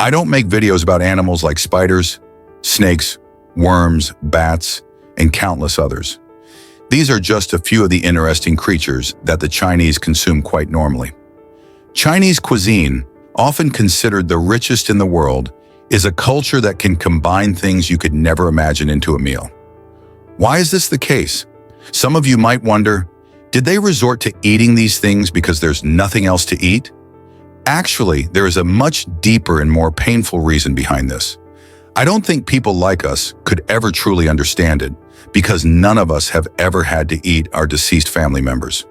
I don't make videos about animals like spiders, snakes, worms, bats, and countless others. These are just a few of the interesting creatures that the Chinese consume quite normally. Chinese cuisine, often considered the richest in the world, is a culture that can combine things you could never imagine into a meal. Why is this the case? Some of you might wonder, did they resort to eating these things because there's nothing else to eat? Actually, there is a much deeper and more painful reason behind this. I don't think people like us could ever truly understand it, because none of us have ever had to eat our deceased family members.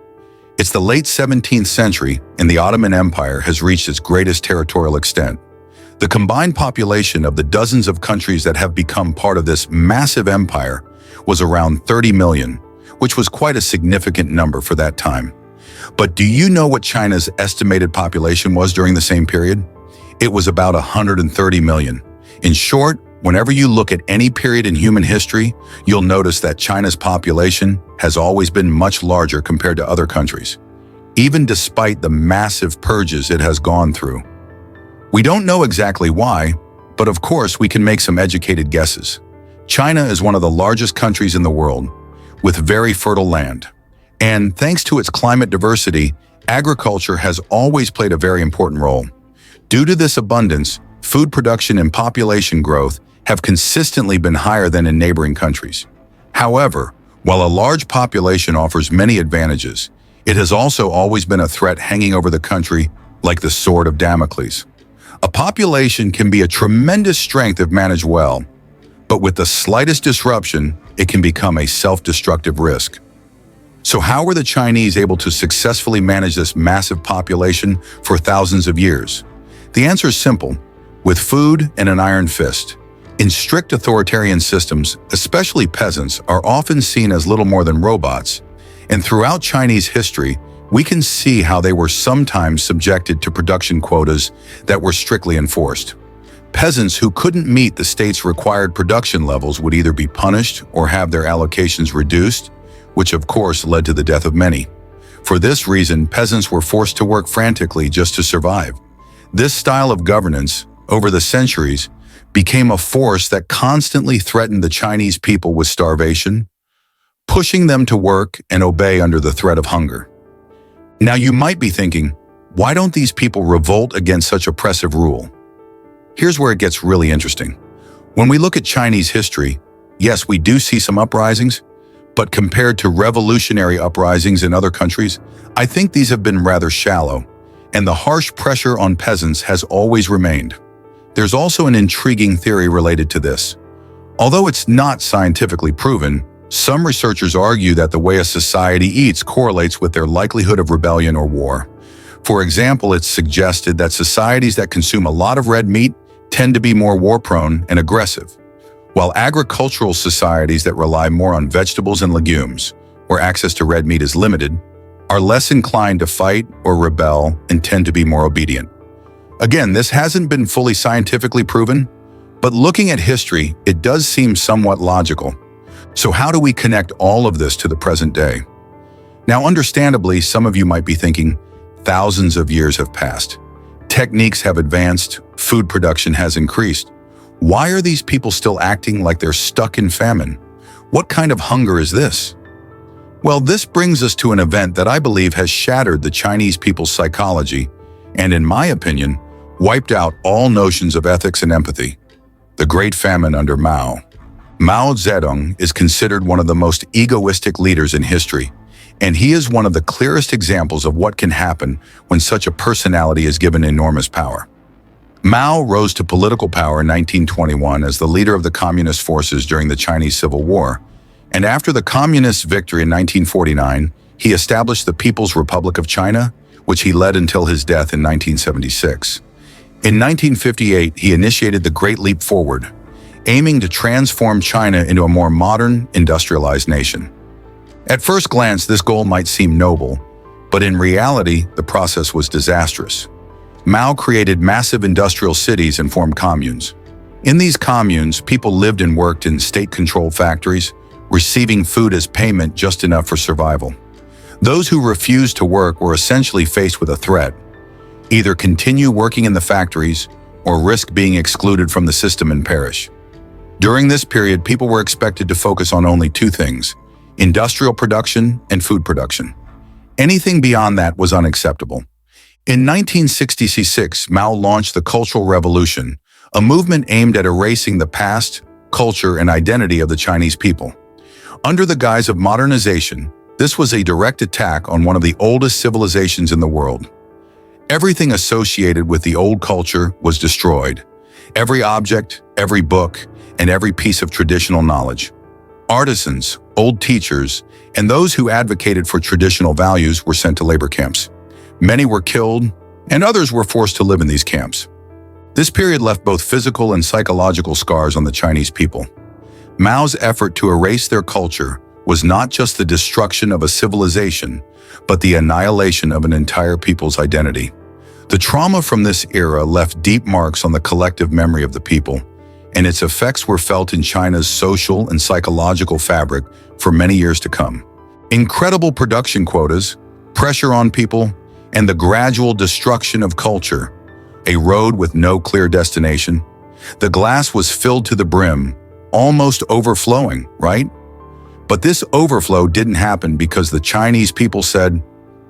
It's the late 17th century, and the Ottoman Empire has reached its greatest territorial extent. The combined population of the dozens of countries that have become part of this massive empire was around 30 million, which was quite a significant number for that time. But do you know what China's estimated population was during the same period? It was about 130 million. In short, whenever you look at any period in human history, you'll notice that China's population has always been much larger compared to other countries, even despite the massive purges it has gone through. We don't know exactly why, but of course we can make some educated guesses. China is one of the largest countries in the world, with very fertile land. And thanks to its climate diversity, agriculture has always played a very important role. Due to this abundance, food production and population growth have consistently been higher than in neighboring countries. However, while a large population offers many advantages, it has also always been a threat hanging over the country like the sword of Damocles. A population can be a tremendous strength if managed well, but with the slightest disruption, it can become a self-destructive risk. So how were the Chinese able to successfully manage this massive population for thousands of years? The answer is simple: with food and an iron fist. In strict authoritarian systems, especially peasants are often seen as little more than robots, and throughout Chinese history, we can see how they were sometimes subjected to production quotas that were strictly enforced. Peasants who couldn't meet the state's required production levels would either be punished or have their allocations reduced, which of course led to the death of many. For this reason, peasants were forced to work frantically just to survive. This style of governance, over the centuries, became a force that constantly threatened the Chinese people with starvation, pushing them to work and obey under the threat of hunger. Now you might be thinking, why don't these people revolt against such oppressive rule? Here's where it gets really interesting. When we look at Chinese history, yes, we do see some uprisings, but compared to revolutionary uprisings in other countries, I think these have been rather shallow, and the harsh pressure on peasants has always remained. There's also an intriguing theory related to this. Although it's not scientifically proven, some researchers argue that the way a society eats correlates with their likelihood of rebellion or war. For example, it's suggested that societies that consume a lot of red meat tend to be more war-prone and aggressive, while agricultural societies that rely more on vegetables and legumes, where access to red meat is limited, are less inclined to fight or rebel and tend to be more obedient. Again, this hasn't been fully scientifically proven, but looking at history, it does seem somewhat logical. So how do we connect all of this to the present day? Now, understandably, some of you might be thinking, thousands of years have passed. Techniques have advanced, food production has increased. Why are these people still acting like they're stuck in famine? What kind of hunger is this? Well, this brings us to an event that I believe has shattered the Chinese people's psychology and, in my opinion, wiped out all notions of ethics and empathy: the Great Famine under Mao. Mao Zedong is considered one of the most egoistic leaders in history, and he is one of the clearest examples of what can happen when such a personality is given enormous power. Mao rose to political power in 1921 as the leader of the communist forces during the Chinese Civil War, and after the communist victory in 1949, he established the People's Republic of China, which he led until his death in 1976. In 1958, he initiated the Great Leap Forward, aiming to transform China into a more modern, industrialized nation. At first glance, this goal might seem noble, but in reality, the process was disastrous. Mao created massive industrial cities and formed communes. In these communes, people lived and worked in state-controlled factories, receiving food as payment just enough for survival. Those who refused to work were essentially faced with a threat: either continue working in the factories or risk being excluded from the system and perish. During this period, people were expected to focus on only two things: industrial production and food production. Anything beyond that was unacceptable. In 1966, Mao launched the Cultural Revolution, a movement aimed at erasing the past, culture, and identity of the Chinese people. Under the guise of modernization, this was a direct attack on one of the oldest civilizations in the world. Everything associated with the old culture was destroyed. Every object, every book, and every piece of traditional knowledge. Artisans, old teachers, and those who advocated for traditional values were sent to labor camps. Many were killed, and others were forced to live in these camps. This period left both physical and psychological scars on the Chinese people. Mao's effort to erase their culture was not just the destruction of a civilization, but the annihilation of an entire people's identity. The trauma from this era left deep marks on the collective memory of the people, and its effects were felt in China's social and psychological fabric for many years to come. Incredible production quotas, pressure on people, and the gradual destruction of culture, a road with no clear destination. The glass was filled to the brim, almost overflowing, right? But this overflow didn't happen because the Chinese people said,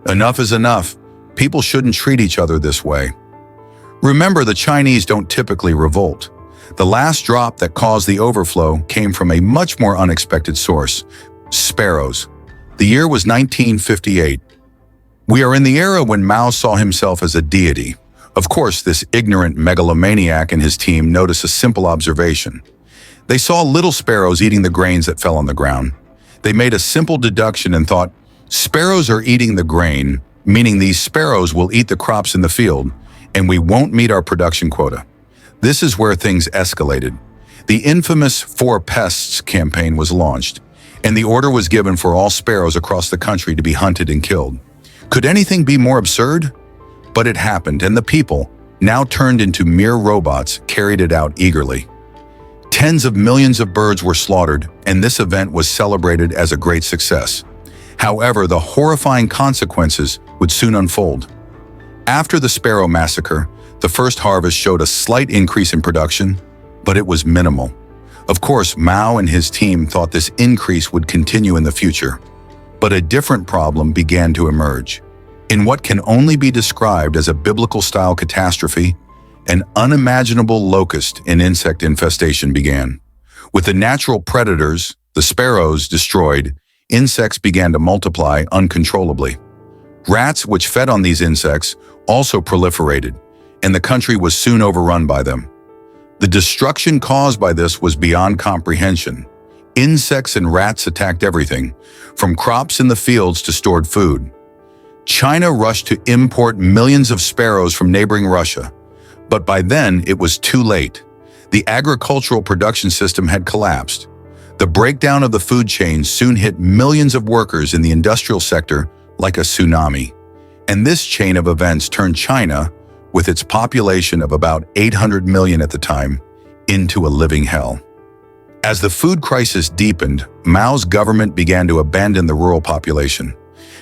"Enough is enough. People shouldn't treat each other this way." Remember, the Chinese don't typically revolt. The last drop that caused the overflow came from a much more unexpected source: sparrows. The year was 1958. We are in the era when Mao saw himself as a deity. Of course, this ignorant megalomaniac and his team noticed a simple observation. They saw little sparrows eating the grains that fell on the ground. They made a simple deduction and thought, sparrows are eating the grain, meaning these sparrows will eat the crops in the field, and we won't meet our production quota. This is where things escalated. The infamous Four Pests campaign was launched, and the order was given for all sparrows across the country to be hunted and killed. Could anything be more absurd? But it happened, and the people, now turned into mere robots, carried it out eagerly. Tens of millions of birds were slaughtered, and this event was celebrated as a great success. However, the horrifying consequences would soon unfold. After the sparrow massacre, the first harvest showed a slight increase in production, but it was minimal. Of course, Mao and his team thought this increase would continue in the future. But a different problem began to emerge. In what can only be described as a biblical-style catastrophe, an unimaginable locust and insect infestation began. With the natural predators, the sparrows, destroyed, insects began to multiply uncontrollably. Rats, which fed on these insects, also proliferated, and the country was soon overrun by them. The destruction caused by this was beyond comprehension. Insects and rats attacked everything, from crops in the fields to stored food. China rushed to import millions of sparrows from neighboring Russia, but by then it was too late. The agricultural production system had collapsed. The breakdown of the food chain soon hit millions of workers in the industrial sector like a tsunami. And this chain of events turned China, with its population of about 800 million at the time, into a living hell. As the food crisis deepened, Mao's government began to abandon the rural population.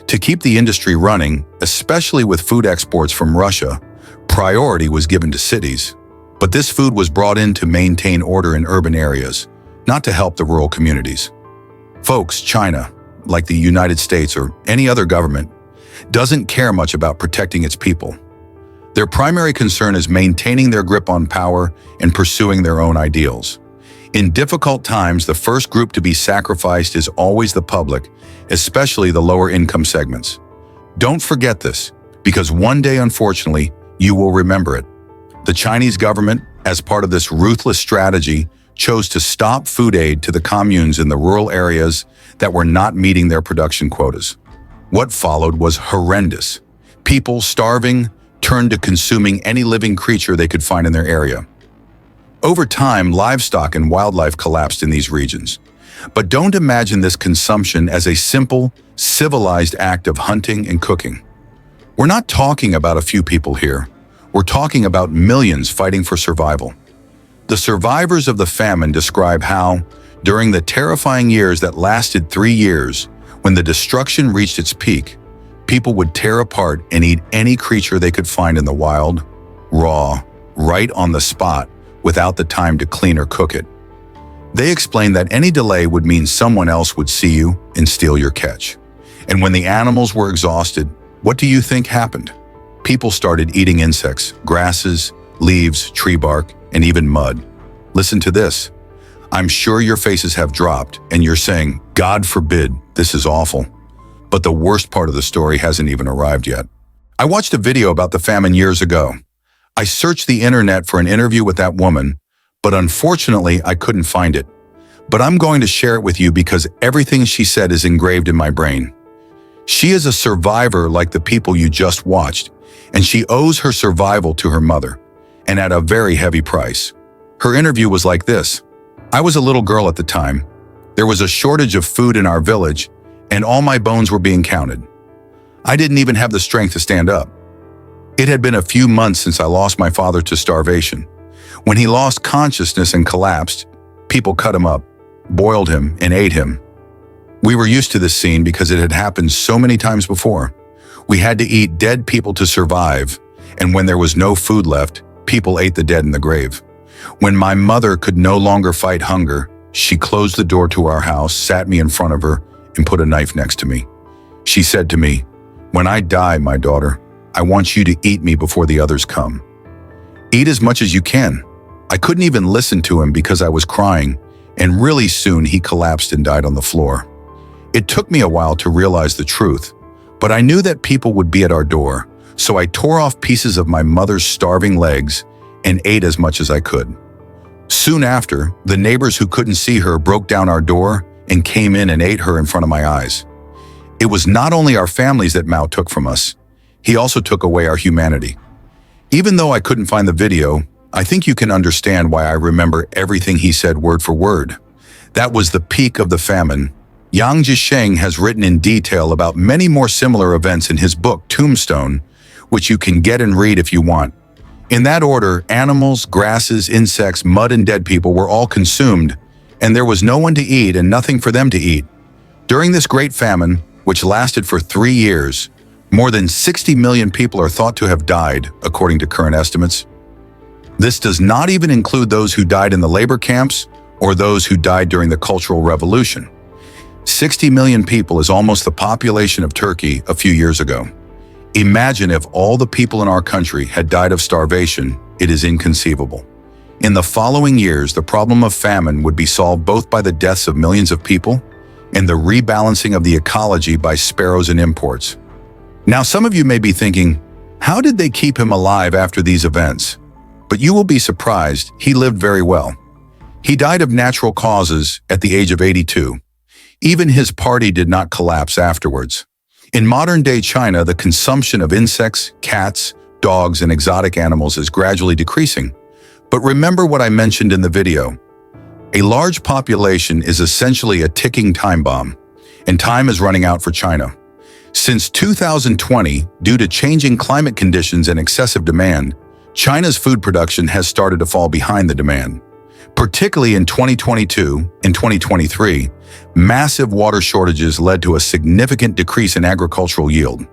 To keep the industry running, especially with food exports from Russia, priority was given to cities. But this food was brought in to maintain order in urban areas, not to help the rural communities. Folks, China, like the United States or any other government, doesn't care much about protecting its people. Their primary concern is maintaining their grip on power and pursuing their own ideals. In difficult times, the first group to be sacrificed is always the public, especially the lower income segments. Don't forget this, because one day, unfortunately, you will remember it. The Chinese government, as part of this ruthless strategy, chose to stop food aid to the communes in the rural areas that were not meeting their production quotas. What followed was horrendous. People, starving, turned to consuming any living creature they could find in their area. Over time, livestock and wildlife collapsed in these regions. But don't imagine this consumption as a simple, civilized act of hunting and cooking. We're not talking about a few people here. We're talking about millions fighting for survival. The survivors of the famine describe how, during the terrifying years that lasted 3 years, when the destruction reached its peak, people would tear apart and eat any creature they could find in the wild, raw, right on the spot without the time to clean or cook it. They explained that any delay would mean someone else would see you and steal your catch. And when the animals were exhausted, what do you think happened? People started eating insects, grasses, leaves, tree bark, and even mud. Listen to this. I'm sure your faces have dropped and you're saying, God forbid, this is awful. But the worst part of the story hasn't even arrived yet. I watched a video about the famine years ago. I searched the internet for an interview with that woman, but unfortunately I couldn't find it. But I'm going to share it with you because everything she said is engraved in my brain. She is a survivor like the people you just watched, and she owes her survival to her mother, and at a very heavy price. Her interview was like this. I was a little girl at the time. There was a shortage of food in our village, and all my bones were being counted. I didn't even have the strength to stand up. It had been a few months since I lost my father to starvation. When he lost consciousness and collapsed, people cut him up, boiled him, and ate him. We were used to this scene because it had happened so many times before. We had to eat dead people to survive, and when there was no food left, people ate the dead in the grave. When my mother could no longer fight hunger, she closed the door to our house, sat me in front of her, and put a knife next to me. She said to me, "When I die, my daughter, I want you to eat me before the others come. Eat as much as you can." I couldn't even listen to him because I was crying, and really soon he collapsed and died on the floor. It took me a while to realize the truth, but I knew that people would be at our door, so I tore off pieces of my mother's starving legs and ate as much as I could. Soon after, the neighbors who couldn't see her broke down our door and came in and ate her in front of my eyes. It was not only our families that Mao took from us, he also took away our humanity. Even though I couldn't find the video, I think you can understand why I remember everything he said word for word. That was the peak of the famine. Yang Jisheng has written in detail about many more similar events in his book Tombstone, which you can get and read if you want. In that order, animals, grasses, insects, mud, and dead people were all consumed, and there was no one to eat and nothing for them to eat. During this great famine, which lasted for 3 years, more than 60 million people are thought to have died, according to current estimates. This does not even include those who died in the labor camps or those who died during the Cultural Revolution. 60 million people is almost the population of Turkey a few years ago. Imagine if all the people in our country had died of starvation. It is inconceivable. In the following years, the problem of famine would be solved both by the deaths of millions of people and the rebalancing of the ecology by sparrows and imports. Now, some of you may be thinking, how did they keep him alive after these events? But you will be surprised, he lived very well. He died of natural causes at the age of 82. Even his party did not collapse afterwards. In modern-day China, the consumption of insects, cats, dogs, and exotic animals is gradually decreasing. But remember what I mentioned in the video. A large population is essentially a ticking time bomb, and time is running out for China. Since 2020, due to changing climate conditions and excessive demand, China's food production has started to fall behind the demand. Particularly in 2022 and 2023, massive water shortages led to a significant decrease in agricultural yield.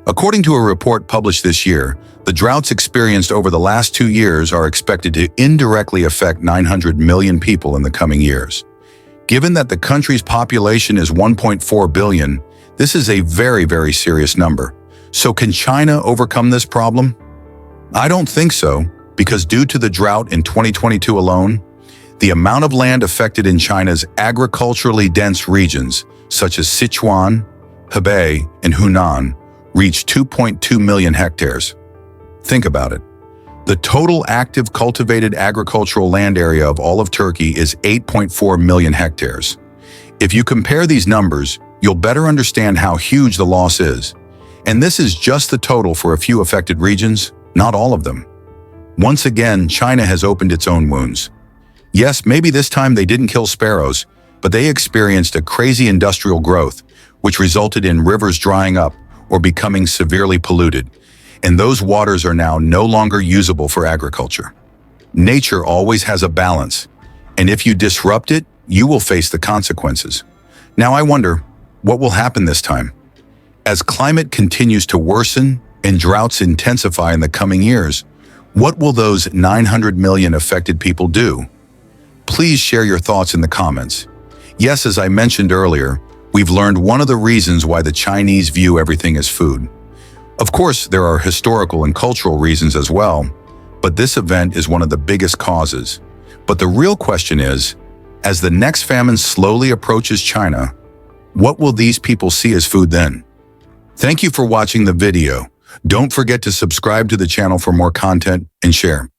According to a report published this year, the droughts experienced over the last 2 years are expected to indirectly affect 900 million people in the coming years. Given that the country's population is 1.4 billion, this is a very, very serious number. So can China overcome this problem? I don't think so, because due to the drought in 2022 alone, the amount of land affected in China's agriculturally dense regions, such as Sichuan, Hebei, and Hunan, reached 2.2 million hectares. Think about it. The total active cultivated agricultural land area of all of Turkey is 8.4 million hectares. If you compare these numbers, you'll better understand how huge the loss is. And this is just the total for a few affected regions, not all of them. Once again, China has opened its own wounds. Yes, maybe this time they didn't kill sparrows, but they experienced a crazy industrial growth, which resulted in rivers drying up or becoming severely polluted, and those waters are now no longer usable for agriculture. Nature always has a balance, and if you disrupt it, you will face the consequences. Now I wonder, what will happen this time? As climate continues to worsen and droughts intensify in the coming years, What will those 900 million affected people do? Please share your thoughts in the comments. Yes, as I mentioned earlier, we've learned one of the reasons why the Chinese view everything as food. Of course, there are historical and cultural reasons as well, but this event is one of the biggest causes. But the real question is, as the next famine slowly approaches China, what will these people see as food then? Thank you for watching the video. Don't forget to subscribe to the channel for more content and share.